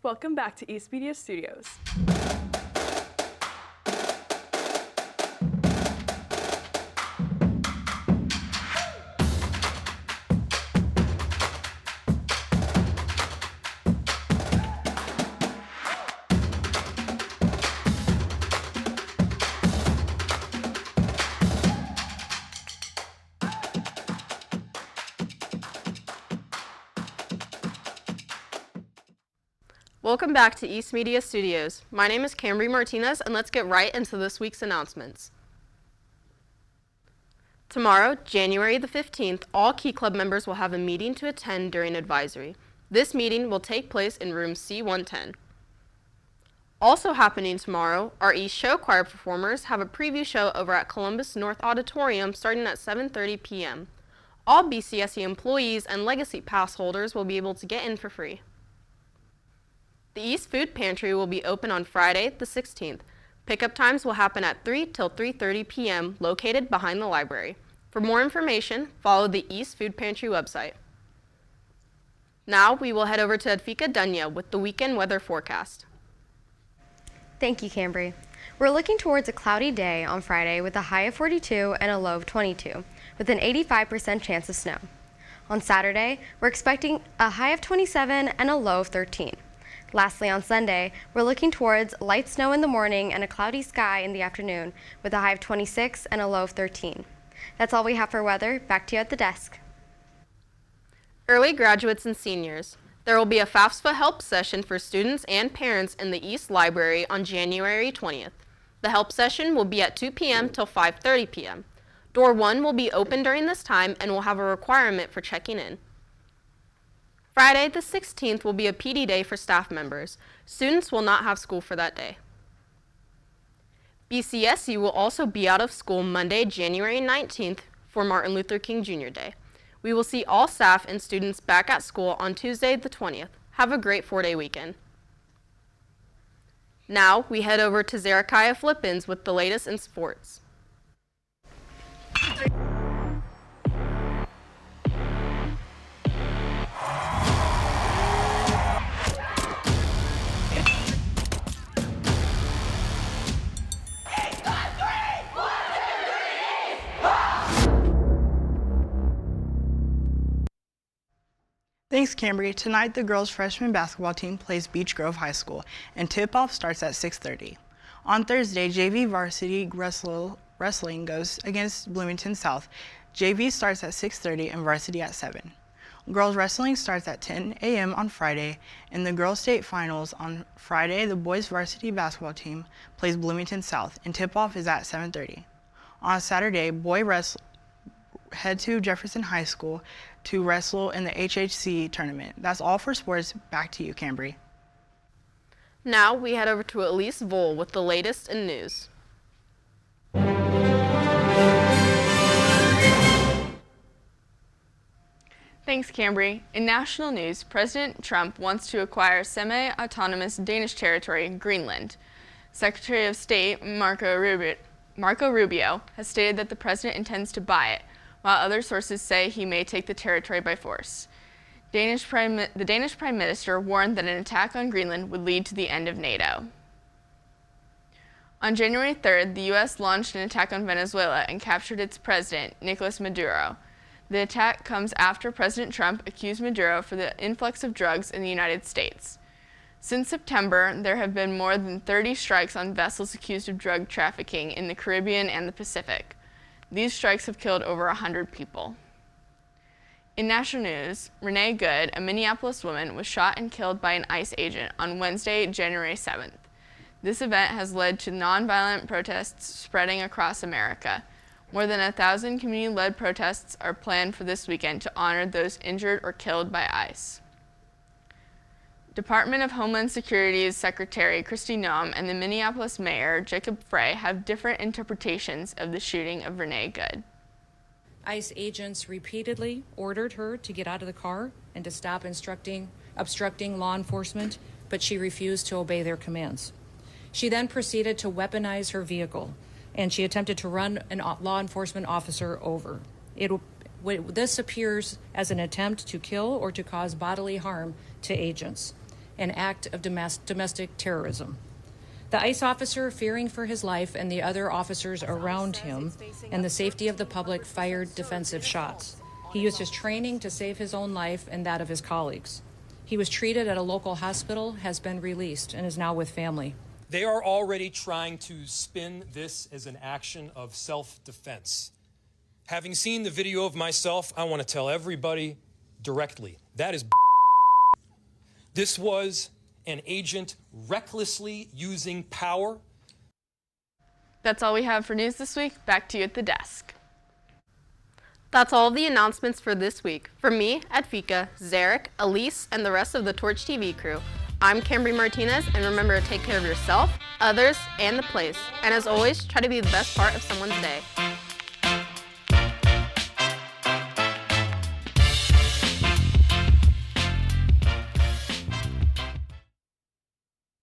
Welcome back to East Media Studios. Welcome back to East Media Studios. My name is Cambree Martinez, and let's get right into this week's announcements. Tomorrow, January the 15th, all Key Club members will have a meeting to attend during advisory. This meeting will take place in room C110. Also happening tomorrow, our East Show Choir performers have a preview show over at Columbus North Auditorium starting at 7:30 p.m. All BCSE employees and Legacy Pass holders will be able to get in for free. The East Food Pantry will be open on Friday, the 16th. Pickup times will happen at 3 till 3:30 p.m. located behind the library. For more information, follow the East Food Pantry website. Now we will head over to Adfika Dunya with the weekend weather forecast. Thank you, Cambree. We're looking towards a cloudy day on Friday with a high of 42 and a low of 22, with an 85% chance of snow. On Saturday, we're expecting a high of 27 and a low of 13. Lastly, on Sunday, we're looking towards light snow in the morning and a cloudy sky in the afternoon with a high of 26 and a low of 13. That's all we have for weather. Back to you at the desk. Early graduates and seniors. There will be a FAFSA help session for students and parents in the East Library on January 20th. The help session will be at 2 p.m. till 5:30 p.m. Door 1 will be open during this time and will have a requirement for checking in. Friday the 16th will be a PD day for staff members. Students will not have school for that day. BCSE will also be out of school Monday, January 19th for Martin Luther King Jr. Day. We will see all staff and students back at school on Tuesday the 20th. Have a great 4-day weekend. Now we head over to Zedekiah Flippins with the latest in sports. Thanks, Cambree. Tonight, the girls' freshman basketball team plays Beech Grove High School, and tip-off starts at 6:30. On Thursday, JV varsity wrestling goes against Bloomington South. JV starts at 6:30 and varsity at 7. Girls' wrestling starts at 10 a.m. on Friday. In the girls' state finals on Friday, the boys' varsity basketball team plays Bloomington South, and tip-off is at 7:30. On Saturday, head to Jefferson High School to wrestle in the HHC tournament. That's all for sports. Back to you, Cambree. Now we head over to Elise Vole with the latest in news. Thanks, Cambree. In national news, President Trump wants to acquire semi-autonomous Danish territory, Greenland. Secretary of State Marco Rubio has stated that the president intends to buy it, while other sources say he may take the territory by force. The Danish Prime Minister warned that an attack on Greenland would lead to the end of NATO. On January 3rd, the U.S. launched an attack on Venezuela and captured its president, Nicolas Maduro. The attack comes after President Trump accused Maduro for the influx of drugs in the United States. Since September, there have been more than 30 strikes on vessels accused of drug trafficking in the Caribbean and the Pacific. These strikes have killed over 100 people. In national news, Renee Good, a Minneapolis woman, was shot and killed by an ICE agent on Wednesday, January 7th. This event has led to nonviolent protests spreading across America. More than 1,000 community-led protests are planned for this weekend to honor those injured or killed by ICE. Department of Homeland Security's Secretary Kristi Noem and the Minneapolis Mayor Jacob Frey have different interpretations of the shooting of Renee Good. ICE agents repeatedly ordered her to get out of the car and to stop obstructing law enforcement, but she refused to obey their commands. She then proceeded to weaponize her vehicle, and she attempted to run a law enforcement officer over. This appears as an attempt to kill or to cause bodily harm to agents. an act of domestic terrorism. The ICE officer, fearing for his life and the other officers around him and the safety of the public, fired defensive shots. He used his training to save his own life and that of his colleagues. He was treated at a local hospital, has been released, and is now with family. They are already trying to spin this as an action of self-defense. Having seen the video of myself, I want to tell everybody directly, that is This was an agent recklessly using power. That's all we have for news this week. Back to you at the desk. That's all of the announcements for this week. From me, Advika, Zarek, Elise, and the rest of the Torch TV crew, I'm Cambree Martinez, and remember to take care of yourself, others, and the place. And as always, try to be the best part of someone's day.